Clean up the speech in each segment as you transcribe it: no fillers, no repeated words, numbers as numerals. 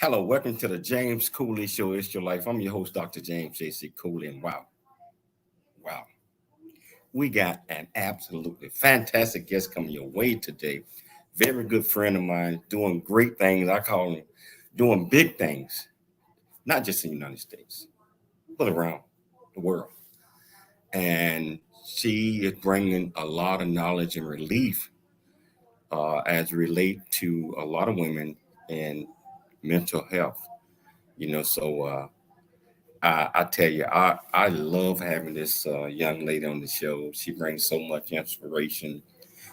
Hello, welcome to the James Cooley Show. It's your life. I'm your host, Dr. James J.C. Cooley. And wow, we got an absolutely fantastic guest coming your way today. Very good friend of mine, doing great things. I call him doing big things, not just in the United States, but around the world. And she is bringing a lot of knowledge and relief as relate to a lot of women in mental health. I tell you, I love having this young lady on the show. She brings so much inspiration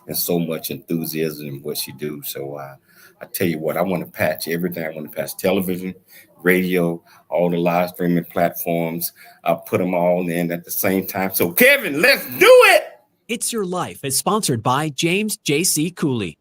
and so much enthusiasm in what she do. So I tell you what, I want to patch everything. I want to patch television, radio, all the live streaming platforms. I put them all in at the same time. So Kevin, let's do it. It's Your Life is sponsored by James J.C. Cooley.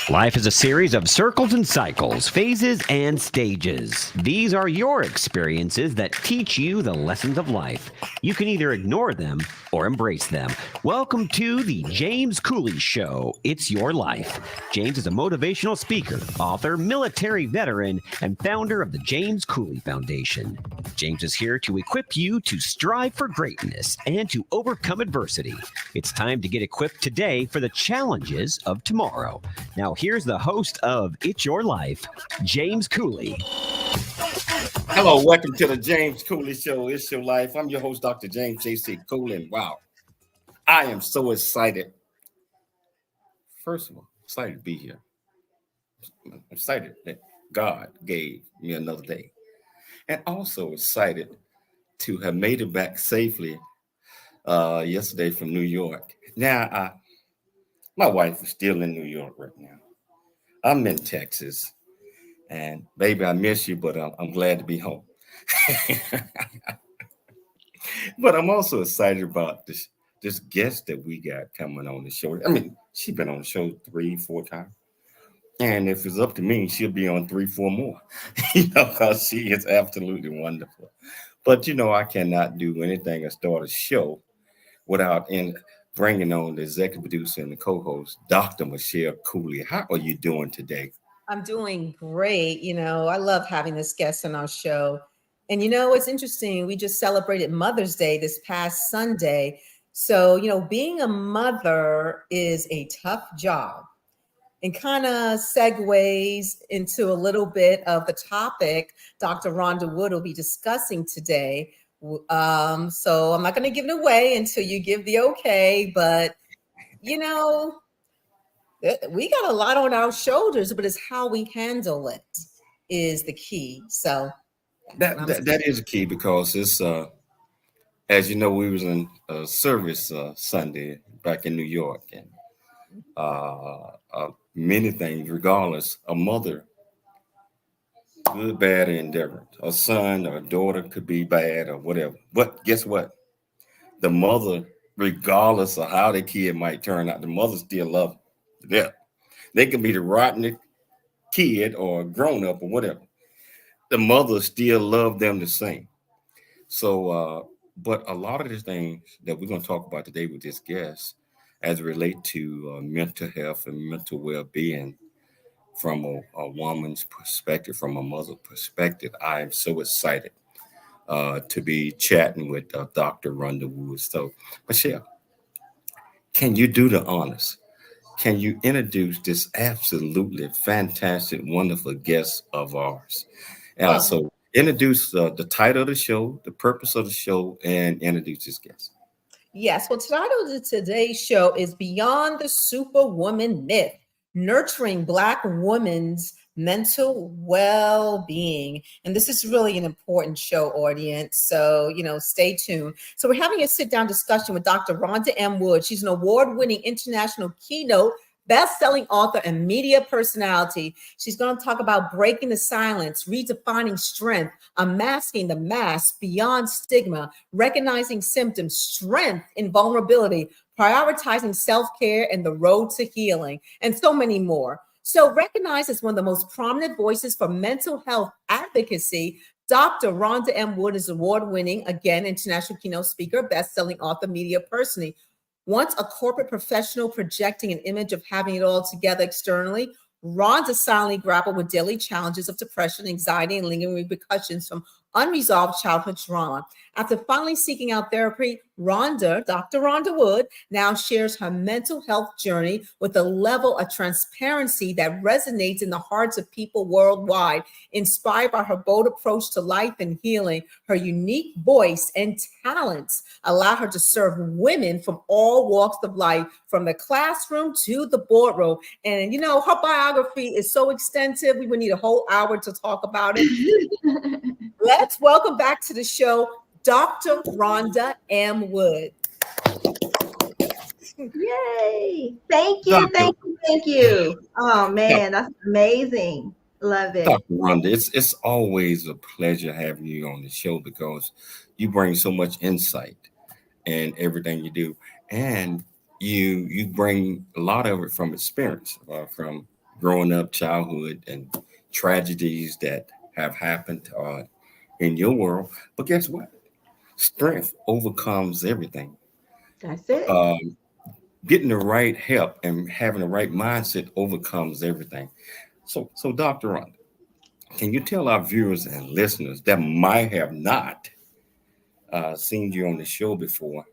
Life is a series of circles and cycles, phases and stages. These are your experiences that teach you the lessons of life. You can either ignore them or embrace them. Welcome to the James Cooley Show. It's Your Life. James is a motivational speaker, author, military veteran, and founder of the James Cooley Foundation. James is here to equip you to strive for greatness and to overcome adversity. It's time to get equipped today for the challenges of tomorrow. Now, here's the host of It's Your Life, James Cooley. Hello, welcome to the James Cooley Show. It's Your Life. I'm your host, Dr. James J.C. Cooley. And wow, I am so excited. First of all, excited to be here. I'm excited that God gave me another day. And also excited to have made it back safely yesterday from New York. Now, my wife is still in New York right now. I'm in Texas, and baby, I miss you, but I'm glad to be home. But I'm also excited about this guest that we got coming on the show. I mean, she's been on the show 3-4 times, and if it's up to me, she'll be on 3-4 more. Because she is absolutely wonderful. But I cannot do anything or start a show without bringing on the executive producer and the co-host, Dr. Michelle Cooley. How are you doing today? I'm doing great. I love having this guest on our show. And it's interesting. We just celebrated Mother's Day this past Sunday. So, being a mother is a tough job, and kind of segues into a little bit of the topic Dr. Rhonda Wood will be discussing today. So I'm not going to give it away until you give the okay, but we got a lot on our shoulders, but it's how we handle it is the key. So that is a key, because it's as you know, we was in service Sunday back in New York, and many things, regardless, a mother, good, bad, or indifferent. A son or a daughter could be bad or whatever. But guess what? The mother, regardless of how the kid might turn out, the mother still loves them. They can be the rotten kid or grown up or whatever. The mother still love them the same. So, but a lot of the things that we're going to talk about today with this guest as it relate to mental health and mental well-being, from a woman's perspective, from a mother's perspective, I am so excited to be chatting with Dr. Rhonda Wood. So, Michelle, can you do the honors? Can you introduce this absolutely fantastic, wonderful guest of ours? So introduce the title of the show, the purpose of the show, and introduce this guest. Yes. Well, the title of today's show is Beyond the Superwoman Myth: Nurturing Black Women's Mental Well-Being. And this is really an important show, audience. So, stay tuned. So we're having a sit-down discussion with Dr. Rhonda M. Wood. She's an award-winning international keynote, best-selling author, and media personality. She's going to talk about breaking the silence, redefining strength, unmasking the mask, beyond stigma, recognizing symptoms, strength in vulnerability, prioritizing self-care and the road to healing, and so many more. So recognized as one of the most prominent voices for mental health advocacy, Dr. Rhonda M. Wood is award-winning, again, international keynote speaker, best-selling author, media personality. Once a corporate professional projecting an image of having it all together externally, Rhonda silently grappled with daily challenges of depression, anxiety, and lingering repercussions from unresolved childhood trauma. After finally seeking out therapy, Dr. Rhonda Wood, now shares her mental health journey with a level of transparency that resonates in the hearts of people worldwide. Inspired by her bold approach to life and healing, her unique voice and talents allow her to serve women from all walks of life, from the classroom to the boardroom. And you know, her biography is so extensive, we would need a whole hour to talk about it. Let's welcome back to the show, Dr. Rhonda M. Wood. Yay. Thank you. Thank you. Thank you. Oh man, that's amazing. Love it. Dr. Rhonda, it's always a pleasure having you on the show because you bring so much insight in everything you do. And you bring a lot of it from experience, from growing up, childhood, and tragedies that have happened in your world. But guess what? Strength overcomes everything. That's it. Getting the right help and having the right mindset overcomes everything. So Dr. Rhonda, can you tell our viewers and listeners that might have not seen you on the show before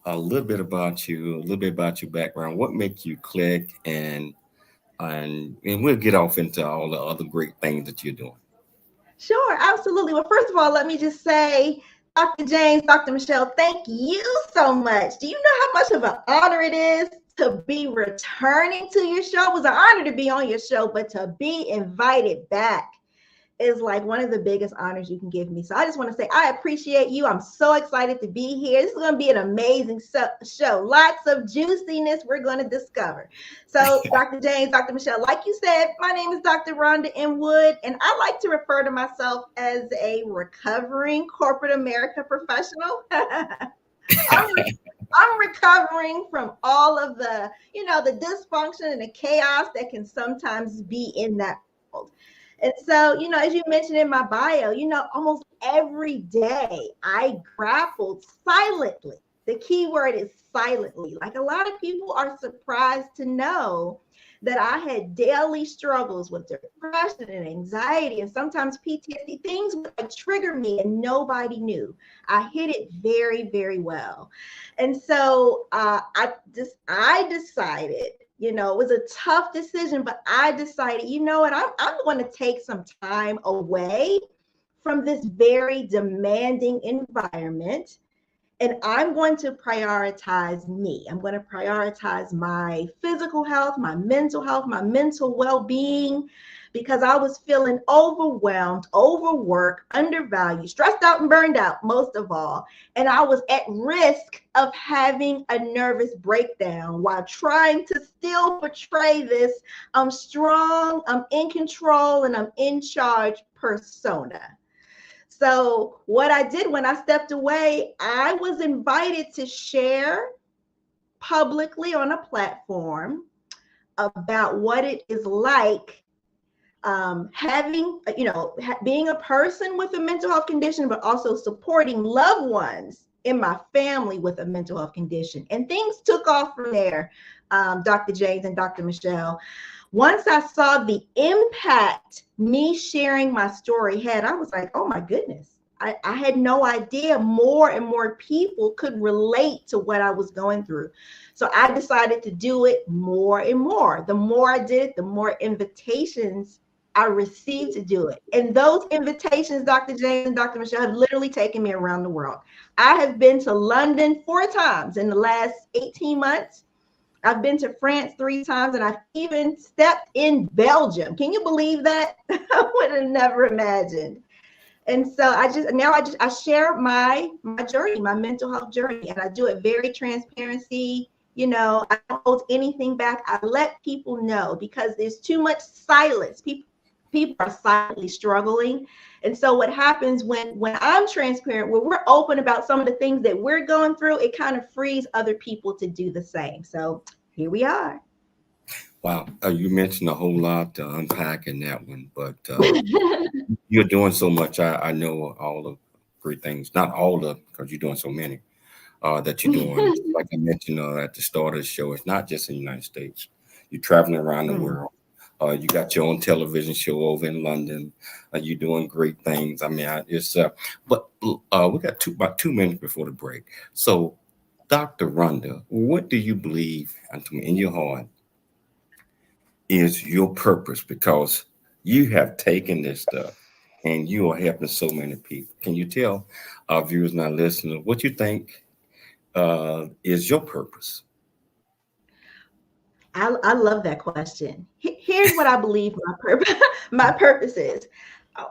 a little bit about you, a little bit about your background, what makes you click, and we'll get off into all the other great things that you're doing. Sure, absolutely. Well, first of all, let me just say, Dr. James, Dr. Michelle, thank you so much. Do you know how much of an honor it is to be returning to your show? It was an honor to be on your show, but to be invited back is like one of the biggest honors you can give me. So I just want to say I appreciate you. I'm so excited to be here. This is going to be an amazing show. Lots of juiciness we're going to discover. So Dr. James, Dr. Michelle, like you said, my name is Dr. Rhonda M. Wood, and I like to refer to myself as a recovering corporate America professional. I'm recovering from all of the, the dysfunction and the chaos that can sometimes be in that world. And so, as you mentioned in my bio, almost every day I grappled silently. The key word is silently. Like a lot of people are surprised to know that I had daily struggles with depression and anxiety and sometimes PTSD. Things would trigger me and nobody knew. I hid it very, very well. And so I decided, it was a tough decision, but I decided, you know what, I'm going to take some time away from this very demanding environment. And I'm going to prioritize me. I'm going to prioritize my physical health, my mental well-being, because I was feeling overwhelmed, overworked, undervalued, stressed out, and burned out, most of all. And I was at risk of having a nervous breakdown while trying to still portray this I'm strong, I'm in control, and I'm in charge persona. So what I did when I stepped away, I was invited to share publicly on a platform about what it is like being a person with a mental health condition, but also supporting loved ones in my family with a mental health condition. And things took off from there, Dr. James and Dr. Michelle. Once I saw the impact me sharing my story had, I was like, oh my goodness, I had no idea more and more people could relate to what I was going through. So I decided to do it more and more. The more I did it, the more invitations I received to do it. And those invitations, Dr. James and Dr. Michelle, have literally taken me around the world. I have been to London 4 times in the last 18 months. I've been to France 3 times, and I've even stepped in Belgium. Can you believe that? I would have never imagined. And so I share my journey, my mental health journey, and I do it very transparency. I don't hold anything back. I let people know because there's too much silence. People are silently struggling. And so what happens when I'm transparent, when we're open about some of the things that we're going through, it kind of frees other people to do the same. So here we are. Wow. You mentioned a whole lot to unpack in that one, but you're doing so much. I know all the great things, not all the, because you're doing so many that you're doing. Like I mentioned at the start of the show, it's not just in the United States. You're traveling around the world, You got your own television show over in London. You're doing great things. I mean, but we got about 2 minutes before the break. So, Dr. Rhonda, what do you believe in your heart is your purpose? Because you have taken this stuff and you are helping so many people. Can you tell our viewers and our listeners what you think is your purpose? I love that question. Here's what I believe my purpose is.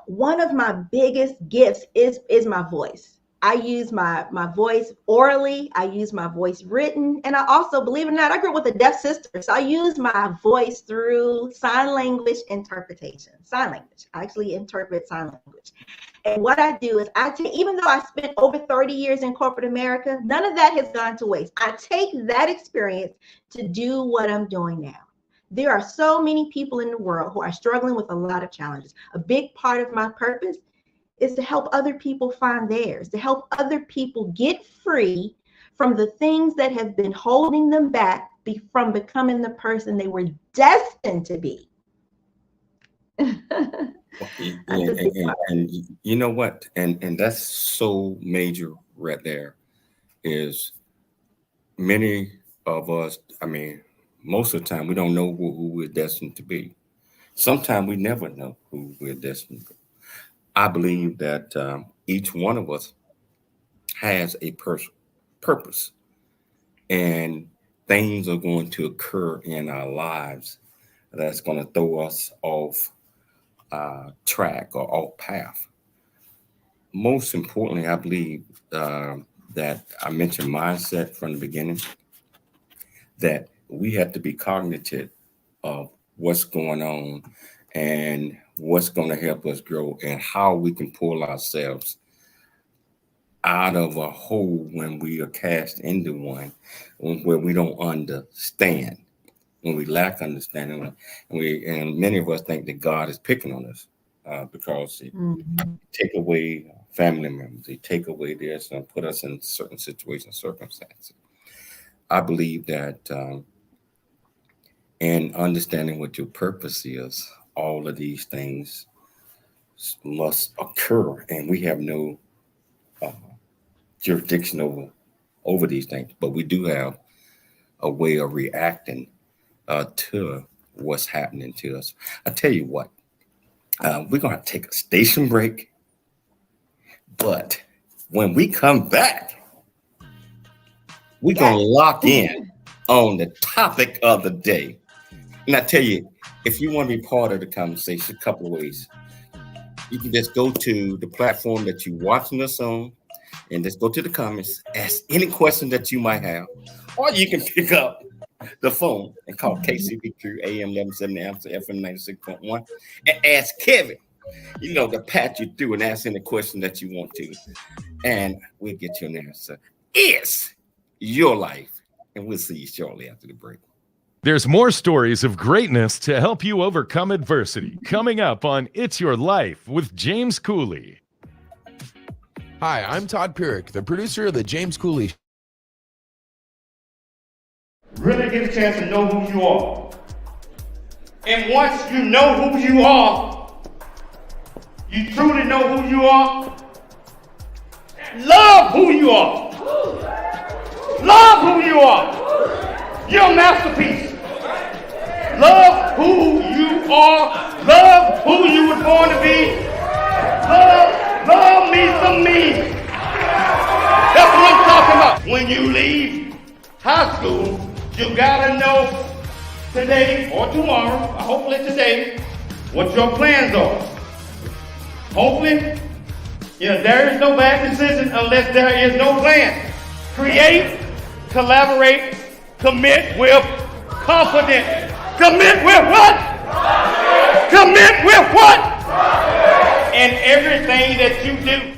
One of my biggest gifts is my voice. I use my voice orally. I use my voice written. And I also, believe it or not, I grew up with a deaf sister. So I use my voice through sign language interpretation. Sign language. I actually interpret sign language. And what I do is even though I spent over 30 years in corporate America, none of that has gone to waste. I take that experience to do what I'm doing now. There are so many people in the world who are struggling with a lot of challenges. A big part of my purpose is to help other people find theirs, to help other people get free from the things that have been holding them back from becoming the person they were destined to be. And you know what? And that's so major right there is many of us, I mean, most of the time we don't know who we're destined to be. Sometimes we never know who we're destined to be. I believe that each one of us has a purpose, and things are going to occur in our lives that's going to throw us off track or off path. Most importantly, I believe that I mentioned mindset from the beginning, that we have to be cognitive of what's going on and what's going to help us grow and how we can pull ourselves out of a hole when we are cast into one where we don't understand, when we lack understanding, and many of us think that God is picking on us because they take away family members, they take away this and put us in certain situations, circumstances. I believe that in understanding what your purpose is, all of these things must occur, and we have no jurisdiction over these things, but we do have a way of reacting to what's happening to us. I tell you what, we're going to take a station break, but when we come back, we're going to lock in on the topic of the day. And I tell you, if you want to be part of the conversation, a couple of ways. You can just go to the platform that you're watching us on and just go to the comments, ask any question that you might have, or you can pick up the phone and call KCBQ AM 1170 Amster FM 96.1 and ask Kevin, to pat you through and ask any question that you want to. And we'll get you an answer. It's your life. And we'll see you shortly after the break. There's more stories of greatness to help you overcome adversity coming up on It's Your Life with James Cooley. Hi, I'm Todd Pierick, the producer of The James Cooley Show. Really get a chance to know who you are. And once you know who you are, you truly know who you are, love who you are. Love who you are. You're a masterpiece. Love who you are. Love who you were born to be. Love me some me. That's what I'm talking about. When you leave high school, you gotta know today or tomorrow, or hopefully today, what your plans are. Hopefully, there is no bad decision unless there is no plan. Create, collaborate, commit with confidence. Commit with what? Commit with what? In everything that you do.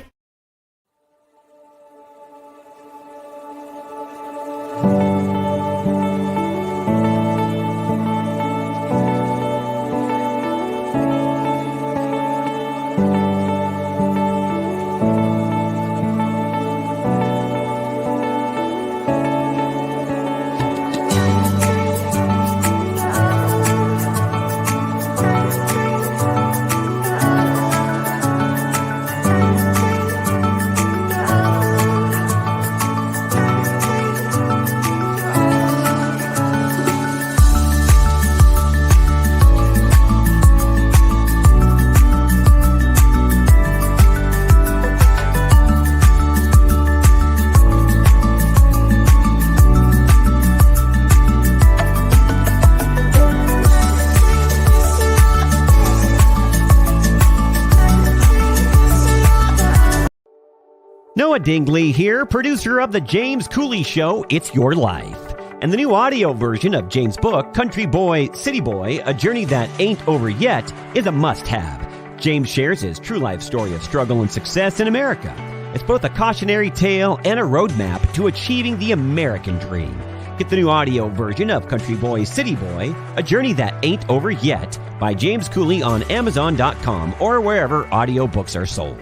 Noah Dingley here, producer of The James Cooley Show, It's Your Life. And the new audio version of James' book, Country Boy, City Boy, A Journey That Ain't Over Yet, is a must-have. James shares his true life story of struggle and success in America. It's both a cautionary tale and a roadmap to achieving the American dream. Get the new audio version of Country Boy, City Boy, A Journey That Ain't Over Yet by James Cooley on Amazon.com or wherever audiobooks are sold.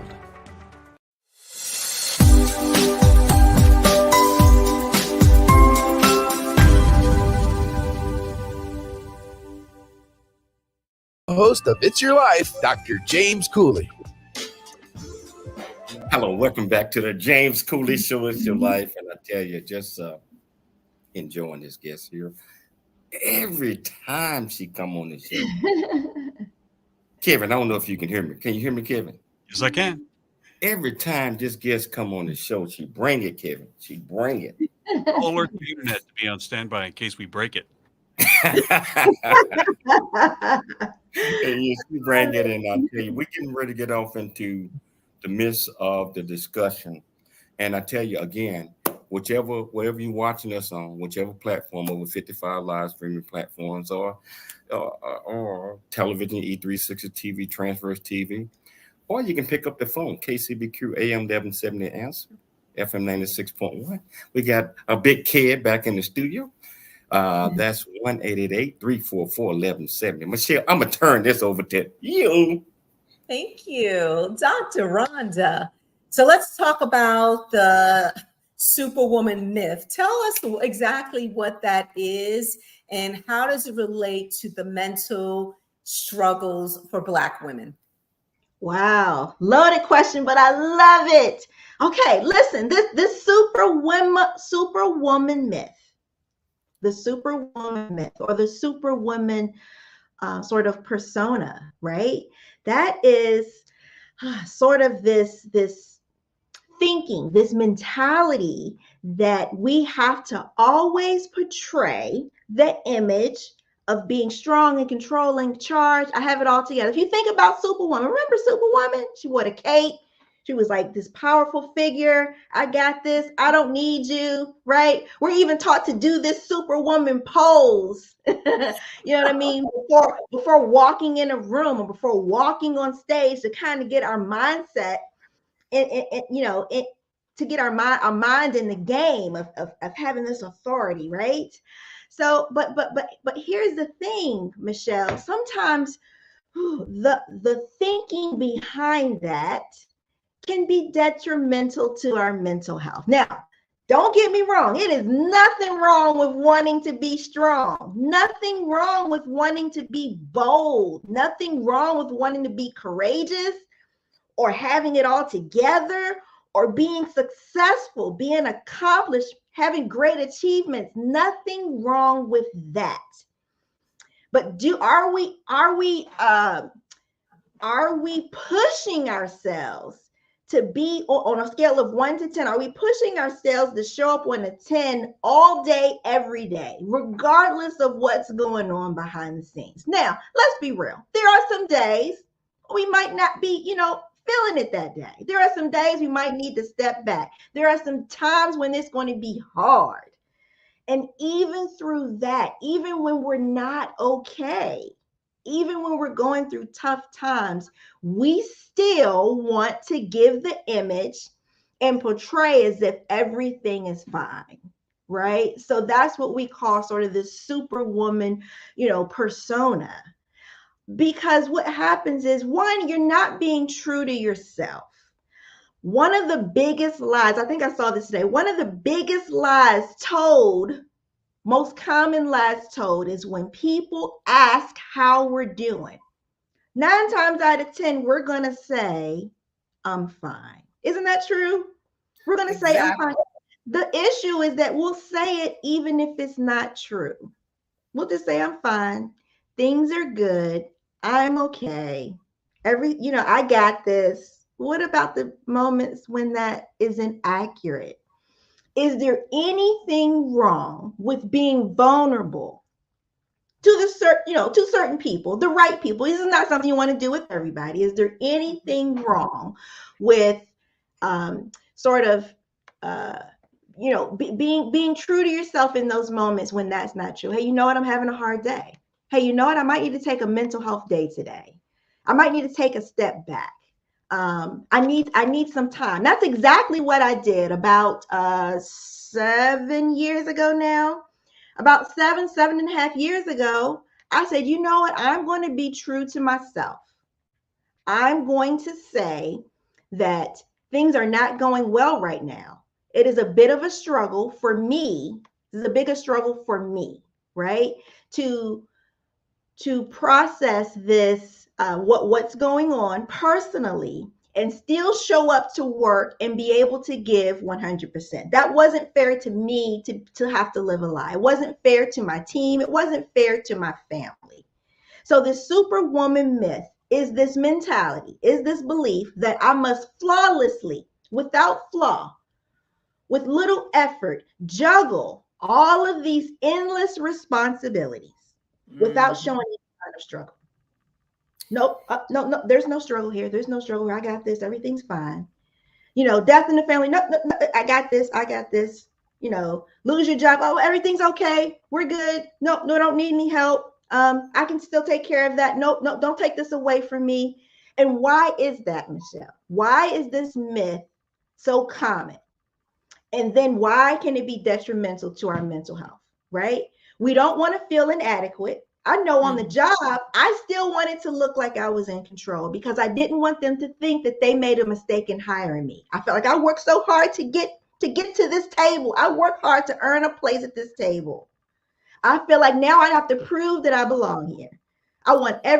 Host of It's Your Life, Dr. James Cooley. Hello, welcome back to the James Cooley Show. It's Your Life. And I tell you, just enjoying this guest here. Every time she come on the show. Kevin, I don't know if you can hear me. Can you hear me, Kevin? Yes, I can. Every time this guest come on the show, she bring it, Kevin. She bring it. I'll alert the internet to be on standby in case we break it. And you bring it in. I'll tell you, we're getting ready to get off into the midst of the discussion. And I tell you again, wherever you're watching us on, whichever platform, over 55 live streaming platforms or television, E360 TV, Transverse TV, or you can pick up the phone, KCBQ AM 1170 Answer, FM 96.1. We got a big kid back in the studio. That's 1-888-344-1170. Michelle, I'm going to turn this over to you. Thank you, Dr. Rhonda. So let's talk about the Superwoman myth. Tell us exactly what that is and how does it relate to the mental struggles for Black women? Wow, loaded question, but I love it. Okay, listen, this superwoman myth, the superwoman myth, or the superwoman sort of persona, right? That is sort of this thinking, this mentality that we have to always portray the image of being strong and controlling, charged. I have it all together. If you think about Superwoman, remember Superwoman? She wore a cape. She was like this powerful figure. I got this. I don't need you, right? We're even taught to do this Superwoman pose. You know what I mean? Before walking in a room or before walking on stage to kind of get our mindset and to get our mind in the game of having this authority, right? So, but here's the thing, Michelle. Sometimes the thinking behind that can be detrimental to our mental health. Now, don't get me wrong. It is nothing wrong with wanting to be strong. Nothing wrong with wanting to be bold. Nothing wrong with wanting to be courageous or having it all together or being successful, being accomplished, having great achievements. Nothing wrong with that. But are we pushing ourselves to be on a scale of 1 to 10? Are we pushing ourselves to show up on a 10 all day, every day, regardless of what's going on behind the scenes? Now, let's be real. There are some days we might not be, feeling it that day. There are some days we might need to step back. There are some times when it's going to be hard. And even through that, even when we're not okay, even when we're going through tough times, we still want to give the image and portray as if everything is fine, right? So that's what we call sort of this superwoman, persona. Because what happens is, one, you're not being true to yourself. One of the biggest lies, I think I saw this today, one of the biggest lies told, most common lies told, is when people ask how we're doing. 9 times out of 10, we're going to say, I'm fine. Isn't that true? We're going to say, I'm fine. The issue is that we'll say it even if it's not true. We'll just say, I'm fine. Things are good. I'm okay. I got this. What about the moments when that isn't accurate? Is there anything wrong with being vulnerable to certain people, the right people? This is not something you want to do with everybody. Is there anything wrong with sort of, being true to yourself in those moments when that's not true. Hey, you know what? I'm having a hard day. Hey, you know what? I might need to take a mental health day today. I might need to take a step back. I need some time. That's exactly what I did about 7 years ago now. About 7.5 years ago, I said, you know what? I'm going to be true to myself. I'm going to say that things are not going well right now. It is a bit of a struggle for me. This is a bigger struggle for me, right? To process this, what's going on personally, and still show up to work and be able to give 100%. That wasn't fair to me to have to live a lie. It wasn't fair to my team. It wasn't fair to my family. So the Superwoman myth is this mentality, is this belief that I must flawlessly, without flaw, with little effort, juggle all of these endless responsibilities without showing any kind of struggle. Nope, no, there's no struggle here. There's no struggle here. I got this. Everything's fine. Death in the family. No, I got this. Lose your job. Oh, everything's okay. We're good. No, don't need any help. I can still take care of that. No, don't take this away from me. And why is that, Michelle? Why is this myth so common? And then why can it be detrimental to our mental health, right? We don't want to feel inadequate. I know on the job, I still wanted to look like I was in control because I didn't want them to think that they made a mistake in hiring me. I felt like I worked so hard to get to this table. I worked hard to earn a place at this table. I feel like now I have to prove that I belong here. I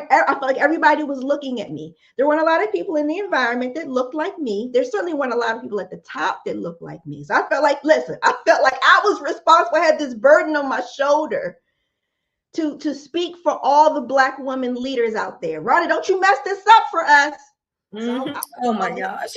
felt like everybody was looking at me. There weren't a lot of people in the environment that looked like me. There certainly weren't a lot of people at the top that looked like me. So I felt like I was responsible. I had this burden on my shoulder to speak for all the Black women leaders out there. Rhonda, don't you mess this up for us. Mm-hmm. Oh my gosh.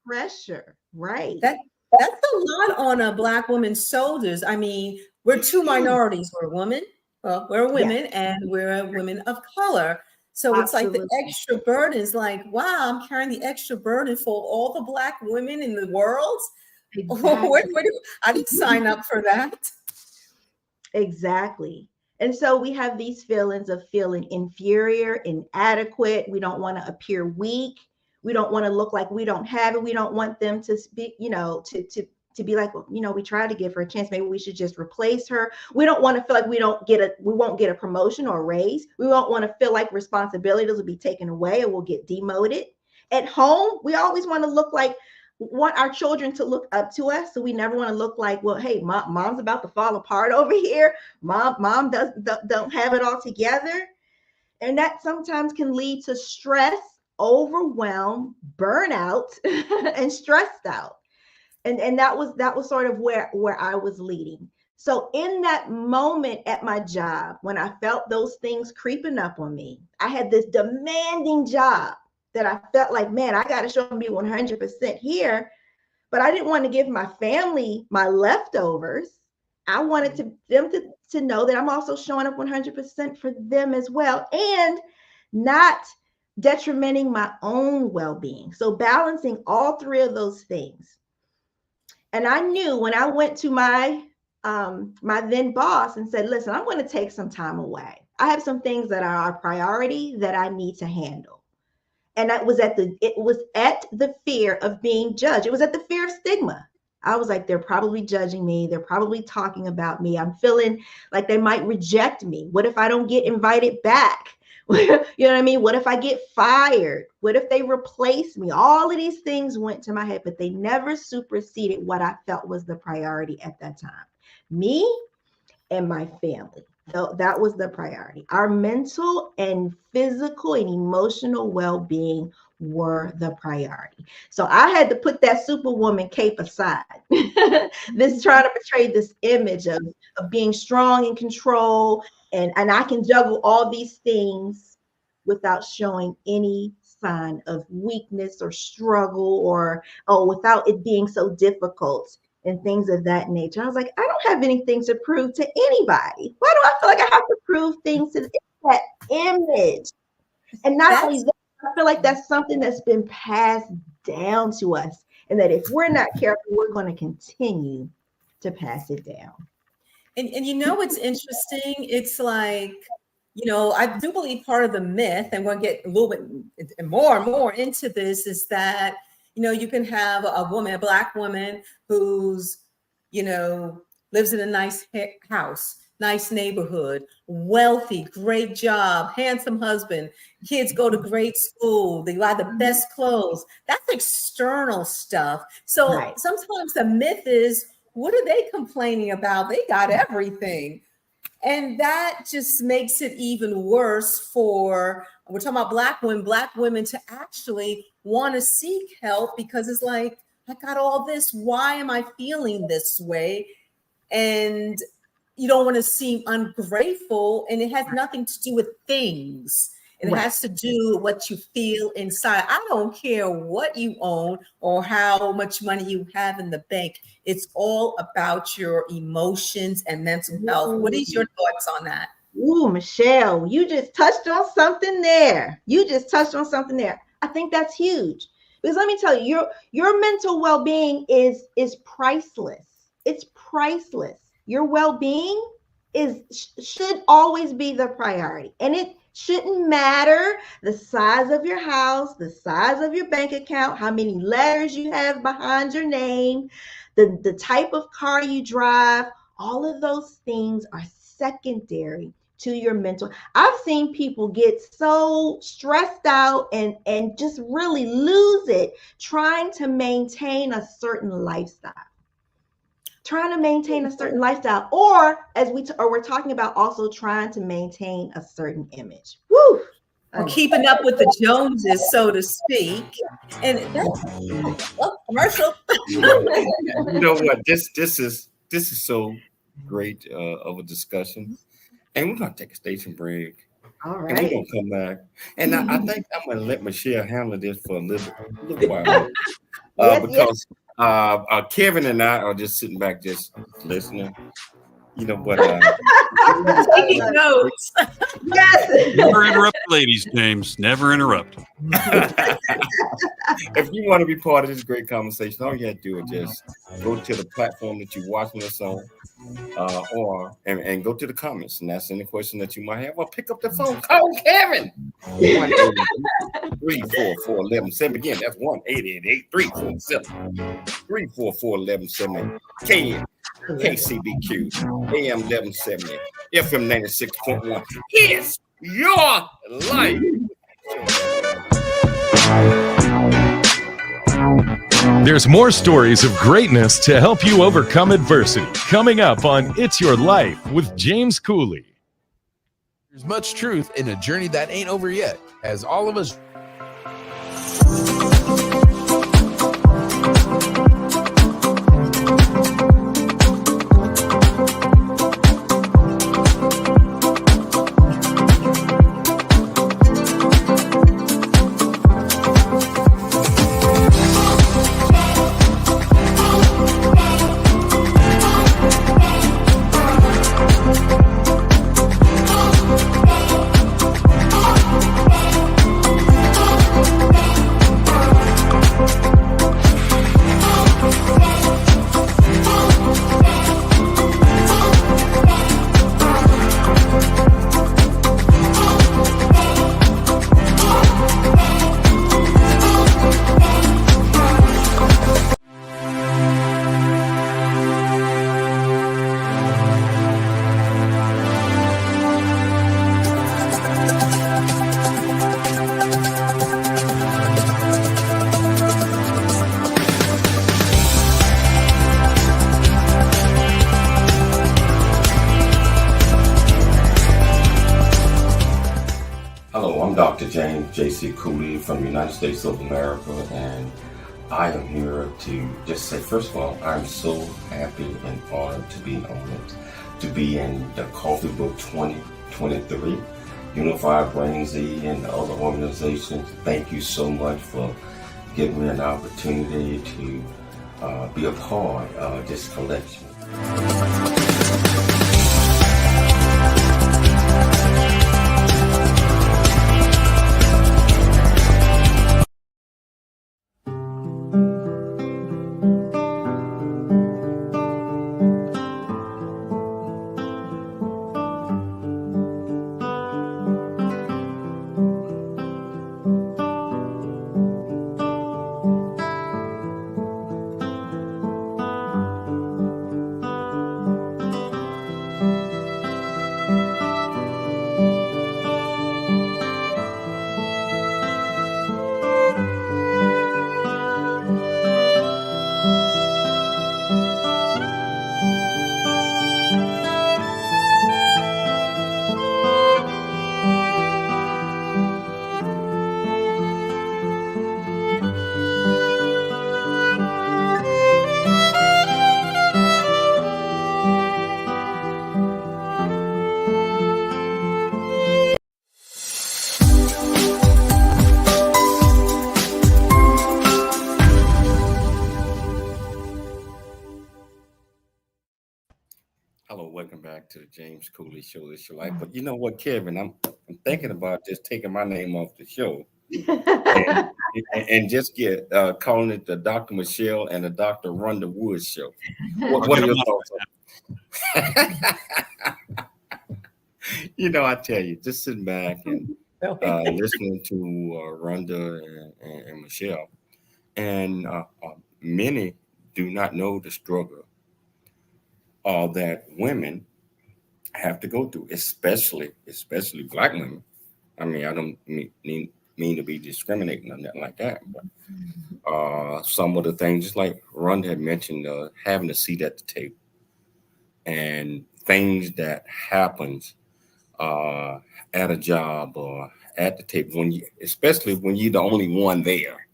Pressure, right? That's a lot on a Black woman's shoulders. I mean, we're two minorities. We're women. Well, we're women, and we're women of color. So it's like the extra burden is like, wow, I'm carrying the extra burden for all the Black women in the world. Exactly. I didn't sign up for that. Exactly. And so we have these feelings of feeling inferior, inadequate. We don't want to appear weak. We don't want to look like we don't have it. We don't want them to speak, to be like, well, we tried to give her a chance. Maybe we should just replace her. We don't want to feel like we won't get a promotion or a raise. We won't want to feel like responsibilities will be taken away or we'll get demoted. At home, we always want to want our children to look up to us. So we never want to look like, well, hey, mom's about to fall apart over here. Mom don't have it all together. And that sometimes can lead to stress, overwhelm, burnout, and stressed out. And that was sort of where I was leading. So in that moment at my job, when I felt those things creeping up on me, I had this demanding job that I felt like, man, I got to show me 100% here. But I didn't want to give my family my leftovers. I wanted them to know that I'm also showing up 100% for them as well, and not detrimenting my own well-being. So balancing all three of those things. And I knew when I went to my then boss and said, listen, I'm going to take some time away. I have some things that are a priority that I need to handle. And it was at the fear of being judged. It was at the fear of stigma. I was like, they're probably judging me. They're probably talking about me. I'm feeling like they might reject me. What if I don't get invited back? You know what I mean? What if I get fired? What if they replace me? All of these things went to my head, but they never superseded what I felt was the priority at that time. Me and my family. So that was the priority. Our mental and physical and emotional well-being were the priority. So I had to put that Superwoman cape aside. This trying to portray this image of being strong in control, and I can juggle all these things without showing any sign of weakness or struggle or without it being so difficult and things of that nature. I was like, I don't have anything to prove to anybody. Why do I feel like I have to prove things to that image? And not only that, I feel like that's something that's been passed down to us. and that if we're not careful, we're going to continue to pass it down. And you know what's interesting? It's like, I do believe part of the myth, and we'll get a little bit more and more into this, is that, you can have a woman, a Black woman who's, lives in a nice house, nice neighborhood, wealthy, great job, handsome husband, kids go to great school, they buy the best clothes. That's external stuff. So sometimes the myth is, what are they complaining about? They got everything. And that just makes it even worse for, we're talking about Black women to actually want to seek help, because it's like, I got all this. Why am I feeling this way? And you don't want to seem ungrateful. And it has nothing to do with things. It has to do with what you feel inside. I don't care what you own or how much money you have in the bank. It's all about your emotions and mental health. What is your thoughts on that? Ooh, Michelle, you just touched on something there. I think that's huge. Because let me tell you, your mental well-being is priceless. It's priceless. Your well-being should always be the priority. And it shouldn't matter the size of your house, the size of your bank account, how many letters you have behind your name, the type of car you drive. All of those things are secondary to your mental. I've seen people get so stressed out and just really lose it trying to maintain a certain lifestyle. Or as we're talking about, also trying to maintain a certain image. Woo! Or keeping up with the Joneses, so to speak. And that's commercial. You know what? This is so great of a discussion. And we're gonna take a station break. All right. And we're gonna come back. And I think I'm gonna let Michelle handle this for a little while. Because Kevin and I are just sitting back, just listening. You know what? Taking notes. Yes. Never interrupt, ladies, James. Never interrupt. If you want to be part of this great conversation, all you have to do is just go to the platform that you're watching us on, and go to the comments and ask any question that you might have, or pick up the phone, call Kevin. 1-888-344-1170. Again, that's 1-888-347-344-1170. KCBQ, AM 1170, FM 96.1. It's your life. There's more stories of greatness to help you overcome adversity coming up on It's Your Life with James Cooley. There's much truth in a journey that ain't over yet, as all of us. Dr. James J.C. Cooley from the United States of America, and I am here to just say, first of all, I'm so happy and honored to be honored to be in the Coffee Book 2023, Unified Brain Z, and the other organizations. Thank you so much for giving me an opportunity to be a part of this collection. Hello, welcome back to the James Cooley Show. It's your life. But you know what, Kevin? I'm thinking about just taking my name off the show and just get calling it the Dr. Michelle and the Dr. Rhonda Woods Show. I'll What get are your them thoughts on? You know, I tell you, just sitting back and listening to Rhonda and Michelle, and many do not know the struggle that women have to go through, especially Black women. I mean, I don't mean to be discriminating on that like that, but some of the things, just like Rhonda had mentioned, having a seat at the table and things that happens at a job or at the table when you, especially when you're the only one there.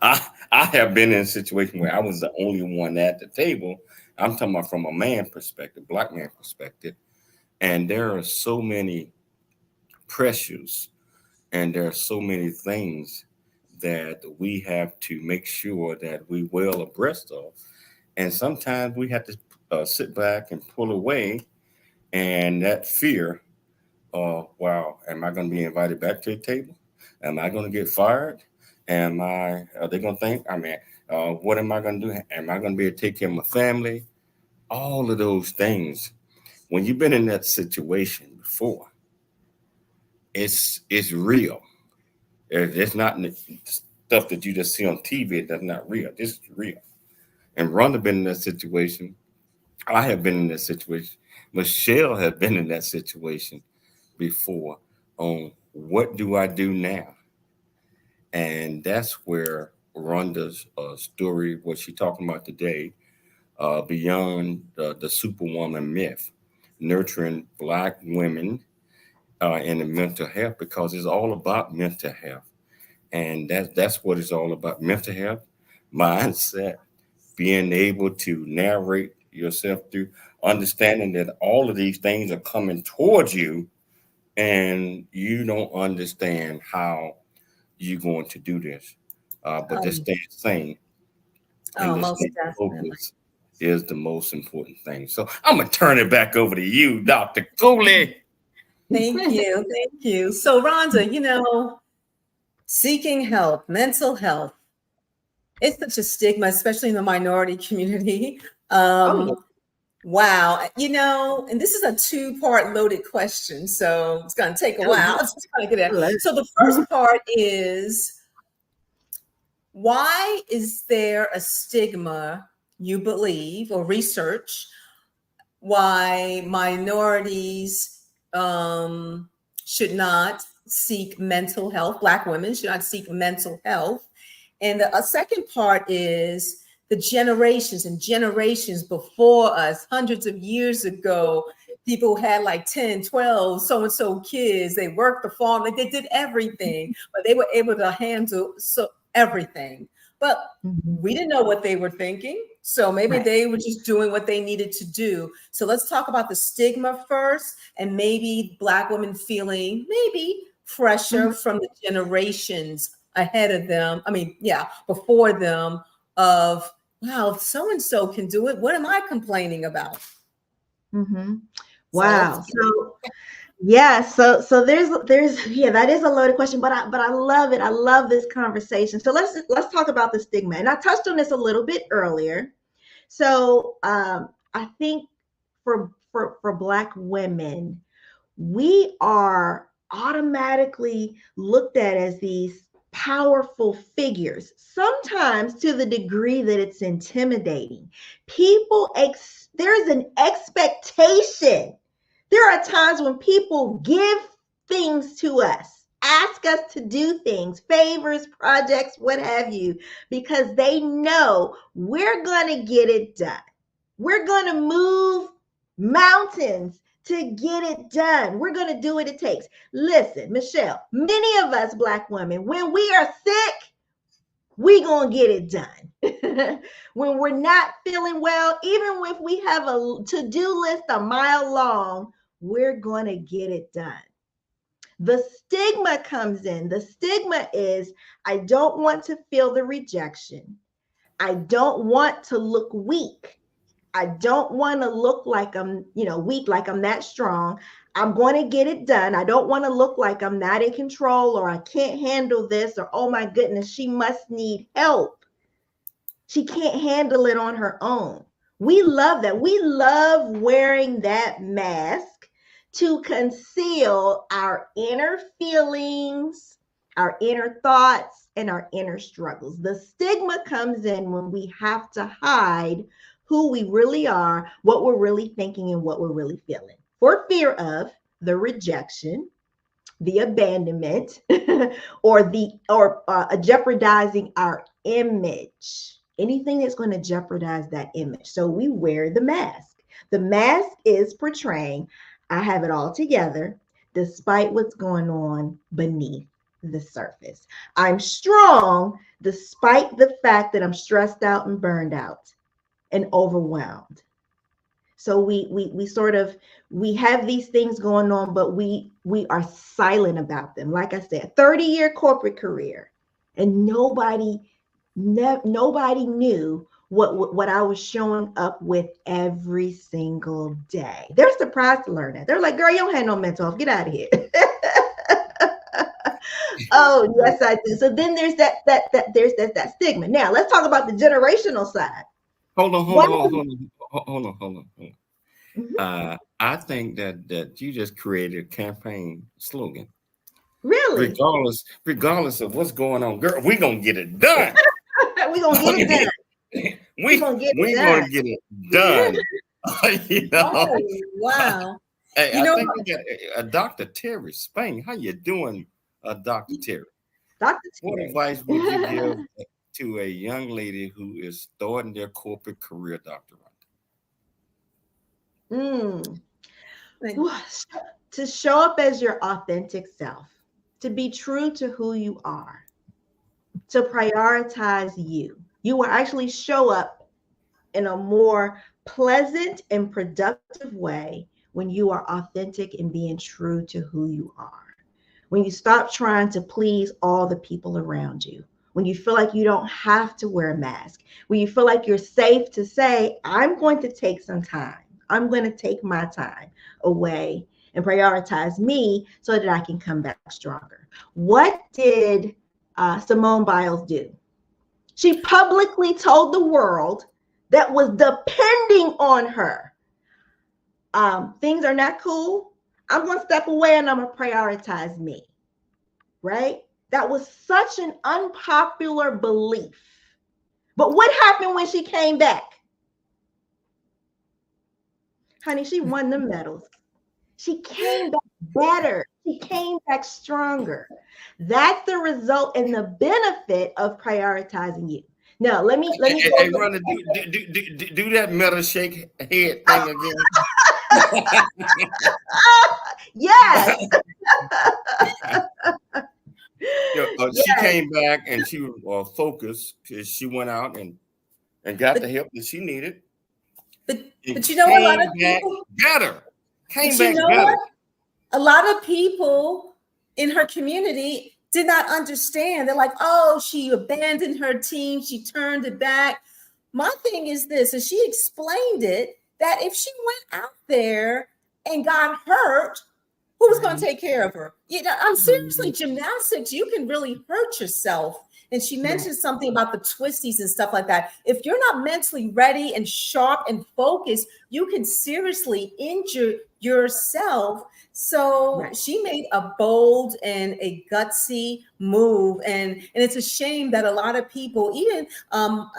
I have been in a situation where I was the only one at the table. I'm talking about from a man perspective, Black man perspective, and there are so many pressures and there are so many things that we have to make sure that we well abreast of. And sometimes we have to sit back and pull away, and that fear, wow, am I going to be invited back to the table? Am I going to get fired? Are they going to think, I mean, what am I going to do? Am I going to be able to take care of my family? All of those things. When you've been in that situation before, it's real. It's not stuff that you just see on TV. That's not real. This is real. And Rhonda been in that situation. I have been in that situation. Michelle has been in that situation before. On what do I do now? And that's where Rhonda's story, what she's talking about today, beyond the Superwoman myth, nurturing Black women in the mental health, because it's all about mental health. And that's what it's all about. Mental health, mindset, being able to narrate yourself through, understanding that all of these things are coming towards you and you don't understand how you're going to do this. But just staying sane and just Most staying definitely. focused is the most important thing. So I'm going to turn it back over to you, Dr. Cooley. Thank you. Thank you. So, Rhonda, seeking help, mental health, it's such a stigma, especially in the minority community. Wow. And this is a two-part loaded question, so it's going to take a while to try to get it. So the first part is, why is there a stigma, you believe, or research, why minorities should not seek mental health, Black women should not seek mental health? And the second part is the generations and generations before us, hundreds of years ago, people had like 10, 12, so-and-so kids. They worked the farm, they did everything, but they were able to handle everything. But we didn't know what they were thinking. So maybe they were just doing what they needed to do. So let's talk about the stigma first, and maybe Black women feeling maybe pressure from the generations ahead of them. Before them, of, wow, so-and-so can do it. What am I complaining about? Wow. So there's that is a loaded question, but I love it. I love this conversation. So let's talk about the stigma. And I touched on this a little bit earlier. So I think for Black women, we are automatically looked at as these powerful figures, sometimes to the degree that it's intimidating. There's an expectation. There are times when people give things to us, ask us to do things, favors, projects, what have you, because they know we're going to get it done. We're going to move mountains to get it done. We're going to do what it takes. Listen, Michelle, many of us Black women, when we are sick, we going to get it done. When we're not feeling well, even if we have a to-do list a mile long, we're going to get it done. The stigma comes in. The stigma is, I don't want to feel the rejection. I don't want to look weak. I don't want to look like I'm, weak, like I'm not strong. I'm going to get it done. I don't want to look like I'm not in control, or I can't handle this, or, oh my goodness, she must need help. She can't handle it on her own. We love that. We love wearing that mask to conceal our inner feelings, our inner thoughts, and our inner struggles. The stigma comes in when we have to hide who we really are, what we're really thinking, and what we're really feeling, for fear of the rejection, the abandonment, or jeopardizing our image. Anything that's going to jeopardize that image. So we wear the mask. The mask is portraying, I have it all together, despite what's going on beneath the surface. I'm strong despite the fact that I'm stressed out and burned out and overwhelmed. So we have these things going on, but we are silent about them. Like I said, 30-year corporate career, and nobody knew what I was showing up with every single day. They're surprised to learn that. They're like, girl, you don't have no mental health. Get out of here. Oh, yes, I do. So then there's that stigma. Now let's talk about the generational side. Hold on. Mm-hmm. I think that you just created a campaign slogan. Really? Regardless of what's going on, girl, we're gonna get it done. We're gonna get it done. We're gonna get it done. Oh, wow. Hey, I think we got a Dr. Terry Spain. How you doing, Dr. Terry? Dr. What Terry. advice would you give to a young lady who is starting their corporate career, Dr. Rhonda? To show up as your authentic self, to be true to who you are, to prioritize you. You will actually show up in a more pleasant and productive way when you are authentic and being true to who you are. When you stop trying to please all the people around you, when you feel like you don't have to wear a mask, when you feel like you're safe to say, I'm going to take some time. I'm going to take my time away and prioritize me so that I can come back stronger. What did Simone Biles do? She publicly told the world that was depending on her. Things are not cool. I'm going to step away and I'm going to prioritize me, right? That was such an unpopular belief. But what happened when she came back? Honey, she won the medals. She came back better. She came back stronger. That's the result and the benefit of prioritizing you. Now, let me Hey, Rhonda, do that metal shake head thing again. Yes. She came back and she was focused because she went out and got the help that she needed. But you know, a lot of people came back better. What? A lot of people in her community did not understand. They're like, oh, she abandoned her team. She turned it back. My thing is this, and she explained it, that if she went out there and got hurt, who was going to take care of her? You know, I'm seriously, gymnastics, you can really hurt yourself. And she mentioned something about the twisties and stuff like that. If you're not mentally ready and sharp and focused, you can seriously injure yourself. So she made a bold and a gutsy move. And it's a shame that a lot of people, even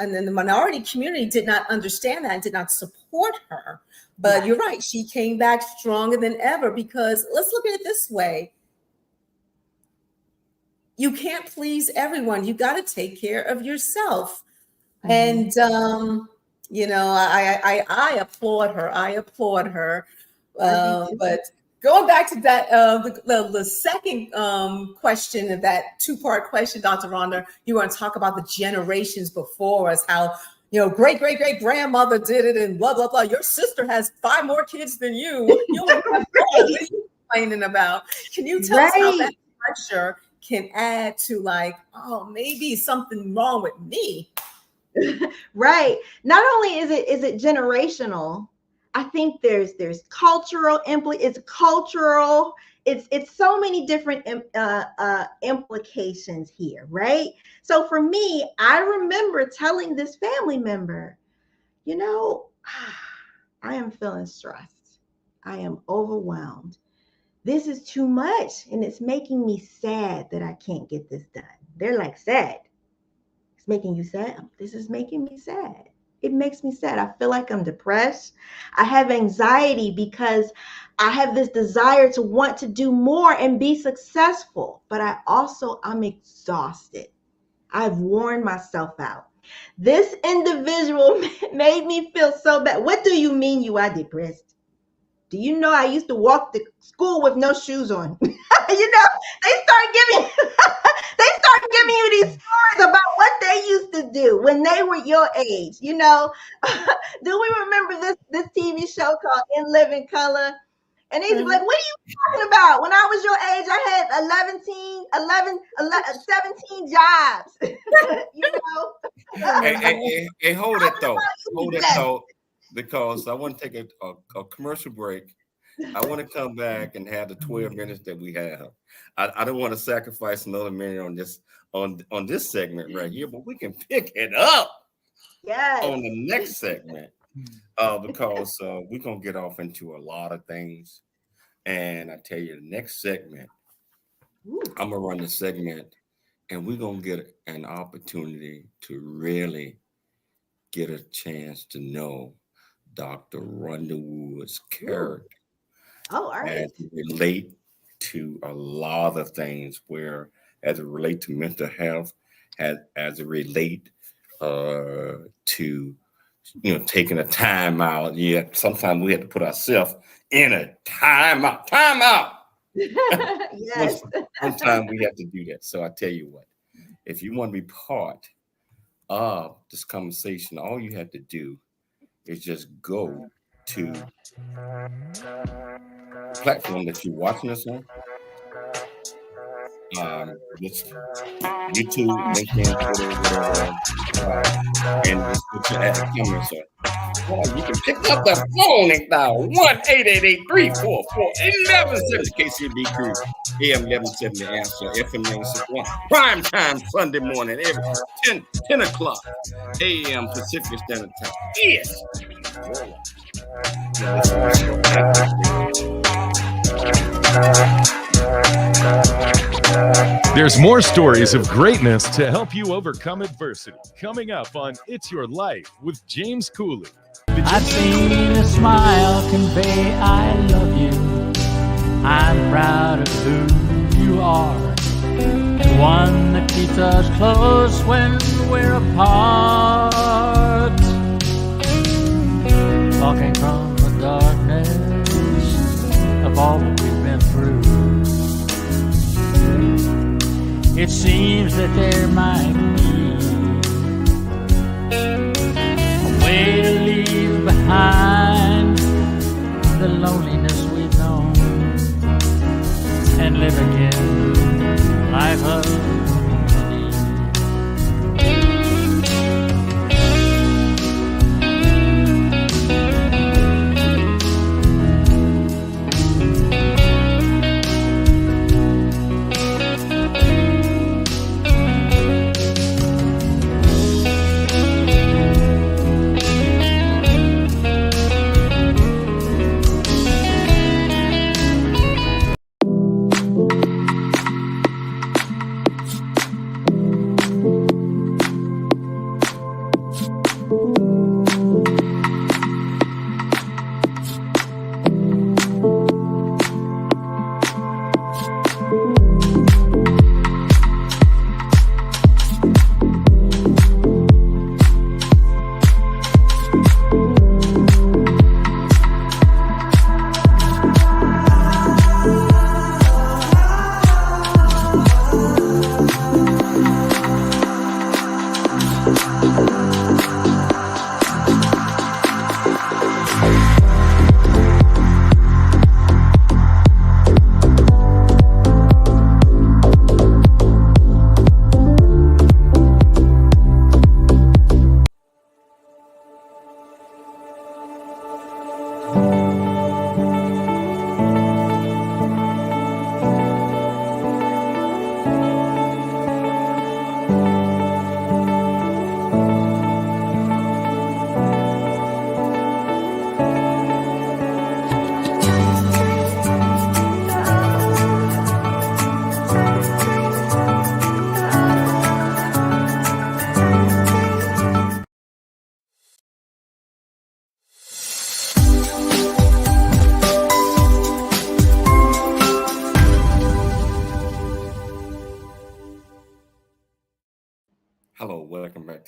in the minority community, did not understand that and did not support her. But you're right. She came back stronger than ever, because let's look at it this way. You can't please everyone. You got to take care of yourself. And, you know, I applaud her. I applaud her. But going back to that, the second question of that two-part question, Dr. Rhonda, you want to talk about the generations before us, how, you know, great grandmother did it and blah, blah, blah. Your sister has 5 more kids than you. You only have 4. What are you complaining about? Can you tell us how that pressure can add to, like, oh, maybe something wrong with me? Right. Not only is it generational, I think there's cultural it's so many different implications here, right? So for me, I remember telling this family member, you know, I am feeling stressed. I am overwhelmed. This is too much, and it's making me sad that I can't get this done. They're like, sad? It's making you sad? This is making me sad. It makes me sad. I feel like I'm depressed. I have anxiety because I have this desire to want to do more and be successful, but I'm exhausted. I've worn myself out. This individual made me feel so bad. What do you mean you are depressed? Do you know I used to walk to school with no shoes on? They start giving you these stories about what they used to do when they were your age. Do we remember this TV show called In Living Color? And he's like, what are you talking about? When I was your age, I had 17 jobs. Hey, hold that thought, because I want to take a commercial break. I want to come back and have the 12 minutes that we have. I don't want to sacrifice another minute on this segment right here, but we can pick it up on the next segment because we're going to get off into a lot of things. And I tell you, the next segment, I'm going to run the segment, and we're going to get an opportunity to really get a chance to know Dr. Rhonda Wood's character. Oh, all right. As it relate to a lot of things, as it relate to mental health, as it relate to taking a time out. Yeah, sometimes we have to put ourselves in a time out. Yes. Sometimes we have to do that. So I tell you what, if you want to be part of this conversation, all you have to do is just go to the platform that you're watching us on. This YouTube, LinkedIn, Twitter, whatever, and just put your ad comments on. Well, you can pick up the phone and dial 1-888-344-1170 KCB Crew, AM 1170 Answer, FM 961, prime time Sunday morning, every 10 o'clock AM Pacific Standard Time. Yes. There's more stories of greatness to help you overcome adversity. Coming up on It's Your Life with James Cooley. I've seen a smile convey I love you. I'm proud of who you are, and one that keeps us close when we're apart. Talking from the darkness of all that we've been through, it seems that there might be a way to leave behind the loneliness we've known and live again life of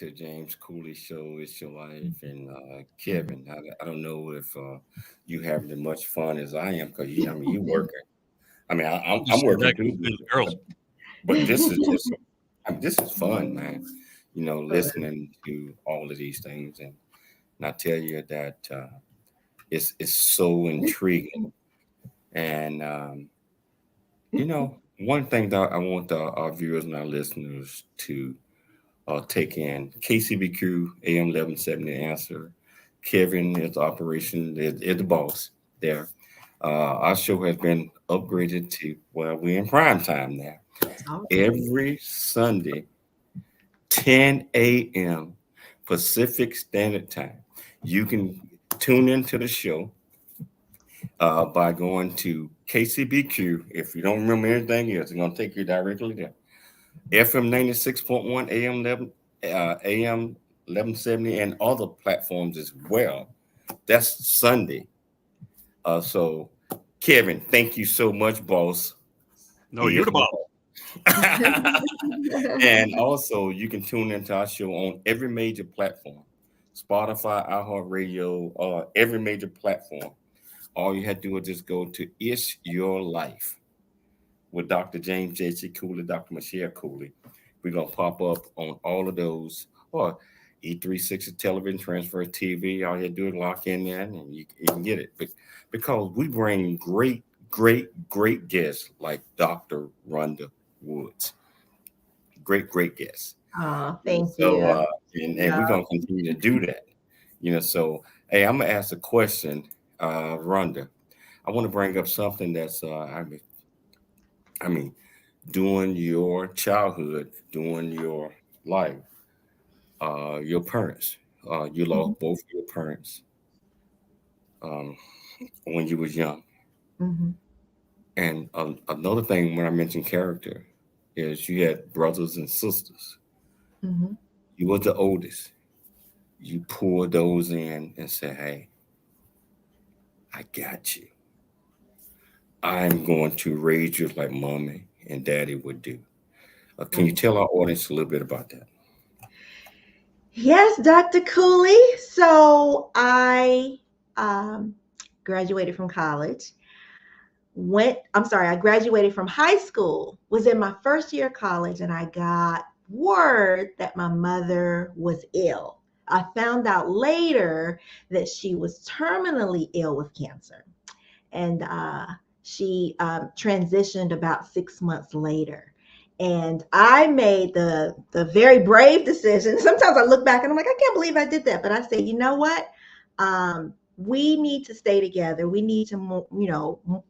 to James Cooley Show. It's Your Life. And Kevin, I don't know if you having as much fun as I am, because you working. I mean, I'm working too, girls. but this is just this is fun, man. Listening to all of these things, and I tell you that it's so intriguing. And one thing that I want our viewers and our listeners to take in: KCBQ AM 1170 Answer. Kevin is operation is the boss there. Our show has been upgraded to, well, we're in prime time now. Every Sunday, 10 a.m. Pacific Standard Time. You can tune into the show by going to KCBQ. If you don't remember anything else, it's going to take you directly there. FM 96.1 AM 1170 and other platforms as well. That's Sunday. So, Kevin, thank you so much, boss. No, you're the boss. And also, you can tune into our show on every major platform: Spotify, iHeartRadio, every major platform. All you have to do is just go to It's Your Life with Dr. James J.C. Cooley, Dr. Michelle Cooley. We're going to pop up on all of those, or E360 television, transfer TV. All you have to do is lock in there and you can get it. But because we bring great guests like Dr. Rhonda Woods. Great guests. Oh, thank you. So, and we're going to continue to do that. So, hey, I'm going to ask a question, Rhonda. I want to bring up something that's, I mean, during your childhood, during your life, your parents, you lost both your parents when you was young. Mm-hmm. And another thing when I mentioned character is you had brothers and sisters. Mm-hmm. You were the oldest. You pulled those in and said, hey, I got you. I'm going to raise you like mommy and daddy would do. Can you tell our audience a little bit about that? Yes, Dr. Cooley. So I graduated from college. I graduated from high school, was in my first year of college, and I got word that my mother was ill. I found out later that she was terminally ill with cancer. And she transitioned about 6 months later. And I made the very brave decision. Sometimes I look back and I'm like, I can't believe I did that. But I say, you know what? We need to stay together. We need to,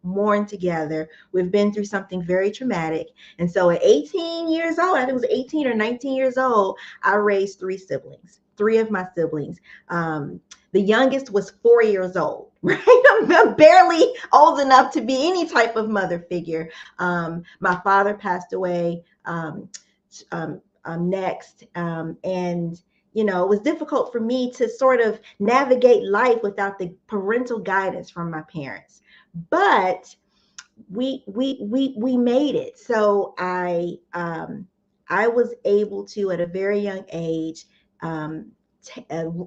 mourn together. We've been through something very traumatic. And so at 18 years old, I think it was 18 or 19 years old, I raised three of my siblings. The youngest was 4 years old, right? I'm barely old enough to be any type of mother figure. My father passed away next. And it was difficult for me to sort of navigate life without the parental guidance from my parents. But we made it. So I was able to, at a very young age,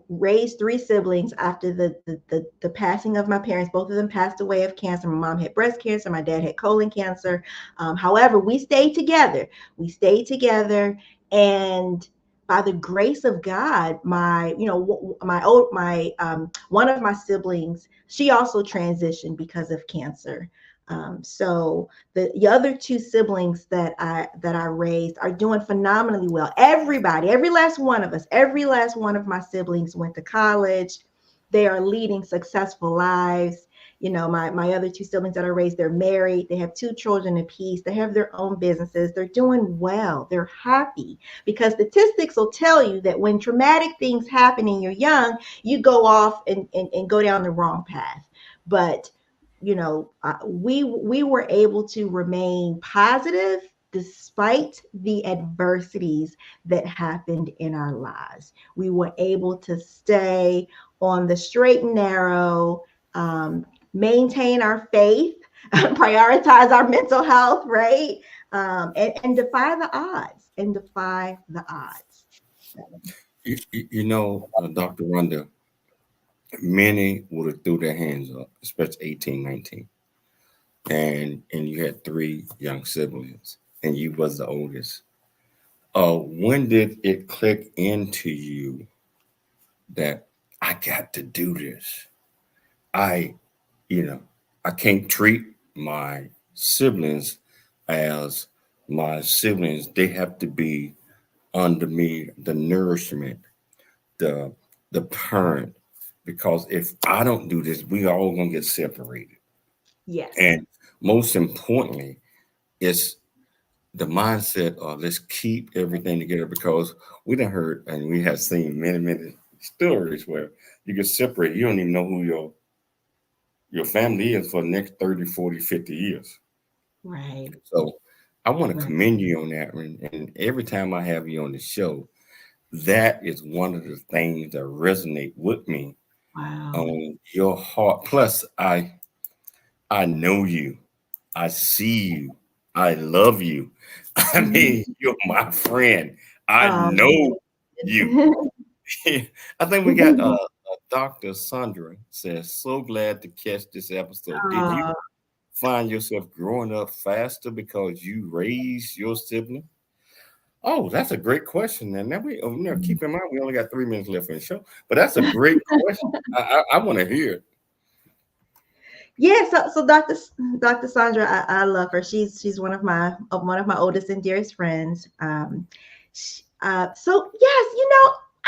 raised three siblings after the passing of my parents. Both of them passed away of cancer. My mom had breast cancer. My dad had colon cancer. However, we stayed together. And by the grace of God, one of my siblings, she also transitioned because of cancer. So the other two siblings that I raised are doing phenomenally well. Every last one of my siblings went to college. They are leading successful lives. My other two siblings that I raised, they're married. They have 2 children apiece. They have their own businesses. They're doing well. They're happy, because statistics will tell you that when traumatic things happen and you're young, you go off and go down the wrong path. But we were able to remain positive despite the adversities that happened in our lives. We were able to stay on the straight and narrow, maintain our faith, prioritize our mental health, right? And defy the odds. You know, Dr. Rhonda, many would have threw their hands up, especially 18, 19. And you had three young siblings, and you was the oldest. When did it click into you that I got to do this? I, you know, I can't treat my siblings as my siblings. They have to be under me, the nourishment, the the parent, because if I don't do this, we all gonna get separated. Yes. And most importantly, it's the mindset of let's keep everything together, because we done heard and we have seen many, many stories where you get separated. You don't even know who your family is for the next 30, 40, 50 years. Right. So I want to Right. commend you on that one. And every time I have you on the show, that is one of the things that resonate with me Wow. on your heart. Plus, I know you. I see you. I love you. I mean, you're my friend. I know you. I think we got Dr. Sandra says, so glad to catch this episode. Did you find yourself growing up faster because you raised your sibling? Oh, that's a great question. And now keep in mind, we only got 3 minutes left in the show, but that's a great question. I want to hear it. Yeah, so Dr. Sandra, I love her. She's one of my oldest and dearest friends. So yes,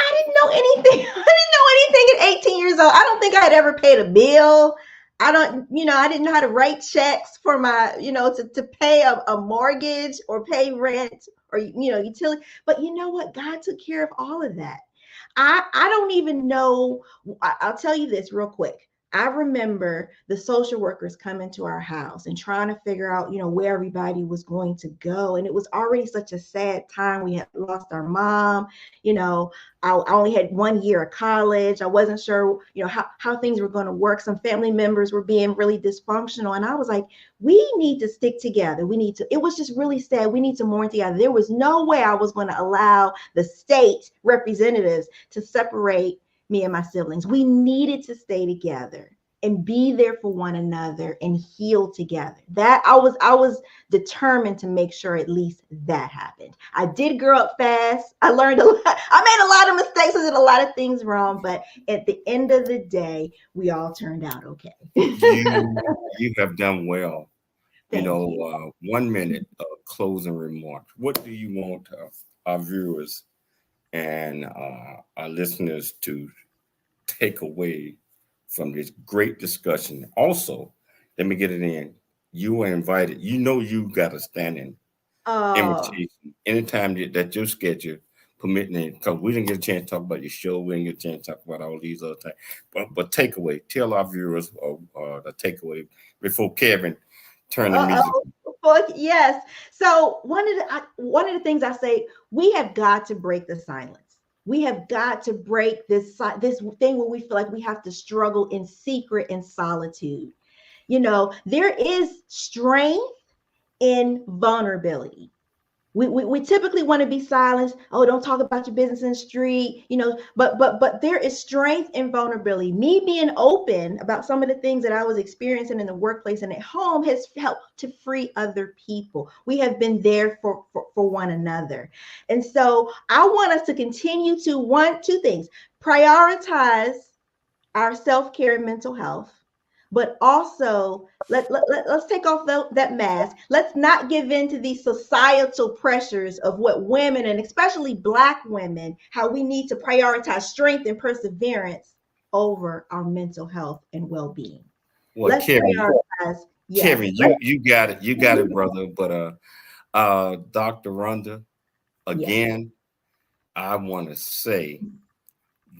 I didn't know anything. I didn't know anything at 18 years old. I don't think I had ever paid a bill. I didn't know how to write checks for my, to pay a mortgage or pay rent or utility. But you know what? God took care of all of that. I don't even know. I'll tell you this real quick. I remember the social workers coming to our house and trying to figure out, where everybody was going to go. And it was already such a sad time. We had lost our mom. I only had 1 year of college. I wasn't sure, how things were going to work. Some family members were being really dysfunctional. And I was like, we need to stick together. It was just really sad. We need to mourn together. There was no way I was going to allow the state representatives to separate me and my siblings. We needed to stay together and be there for one another and heal together. That I was determined to make sure at least that happened. I did grow up fast. I learned a lot. I made a lot of mistakes. I did a lot of things wrong, but at the end of the day, we all turned out okay. You have done well. Thank you. 1 minute of closing remarks. What do you want our viewers and our listeners to take away from this great discussion? Also, let me get it in. You are invited. You got a standing invitation anytime that your schedule permitting, because we didn't get a chance to talk about your show. We didn't get a chance to talk about all these other things. But takeaway, tell our viewers the takeaway before Kevin turn the music. Yes. So one of the things I say, we have got to break the silence. We have got to break this thing where we feel like we have to struggle in secret and solitude. There is strength in vulnerability. We typically want to be silenced. Oh, don't talk about your business in the street, but there is strength in vulnerability. Me being open about some of the things that I was experiencing in the workplace and at home has helped to free other people. We have been there for one another. And so I want us to continue to two things: prioritize our self-care and mental health, but also let's take off that mask. Let's not give in to these societal pressures of what women, and especially Black women, how we need to prioritize strength and perseverance over our mental health and well-being. Well, let's Kevin, prioritize. Yes. Kevin, you got it, brother. But Dr. Rhonda, again, I want to say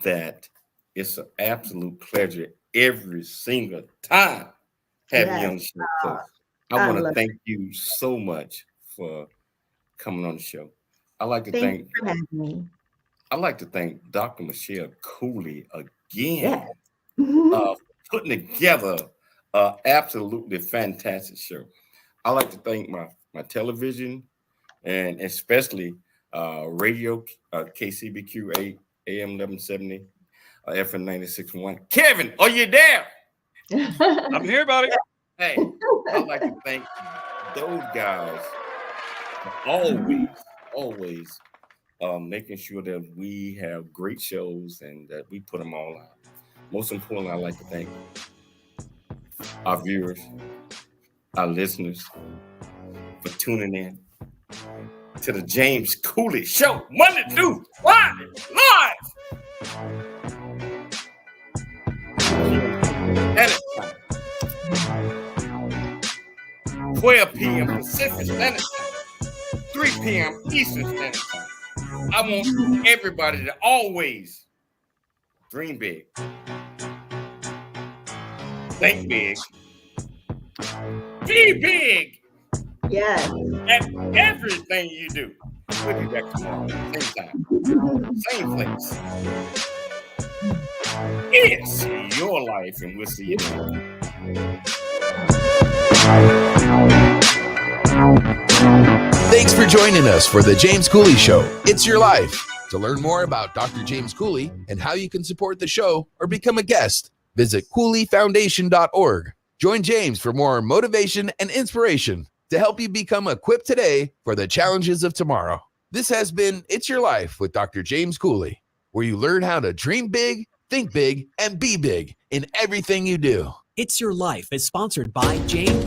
that it's an absolute pleasure every single time having you on the show. So I want to thank you so much for coming on the show. I like to thank you for having me. I like to thank Dr. Michelle Cooley again putting together an absolutely fantastic show. I like to thank my television and especially radio KCBQ AM 1170, FM 96.1. Kevin, are you there? I'm here, buddy. Hey, I'd like to thank those guys for always making sure that we have great shows and that we put them all out. Most importantly, I'd like to thank our viewers, our listeners for tuning in to the James Cooley Show, Monday through Friday, live. Anytime. 12 p.m. Pacific Standard Time, 3 p.m. Eastern Standard Time. I want everybody to always dream big, think big, be big. Yes. At everything you do. We'll be back tomorrow, same time, same place. It's your life, and we'll see you tomorrow. Thanks for joining us for the James Cooley Show. It's your life. To learn more about Dr. James Cooley and how you can support the show or become a guest, visit CooleyFoundation.org. Join James for more motivation and inspiration to help you become equipped today for the challenges of tomorrow. This has been It's Your Life with Dr. James Cooley, where you learn how to dream big, think big, and be big in everything you do. It's Your Life is sponsored by James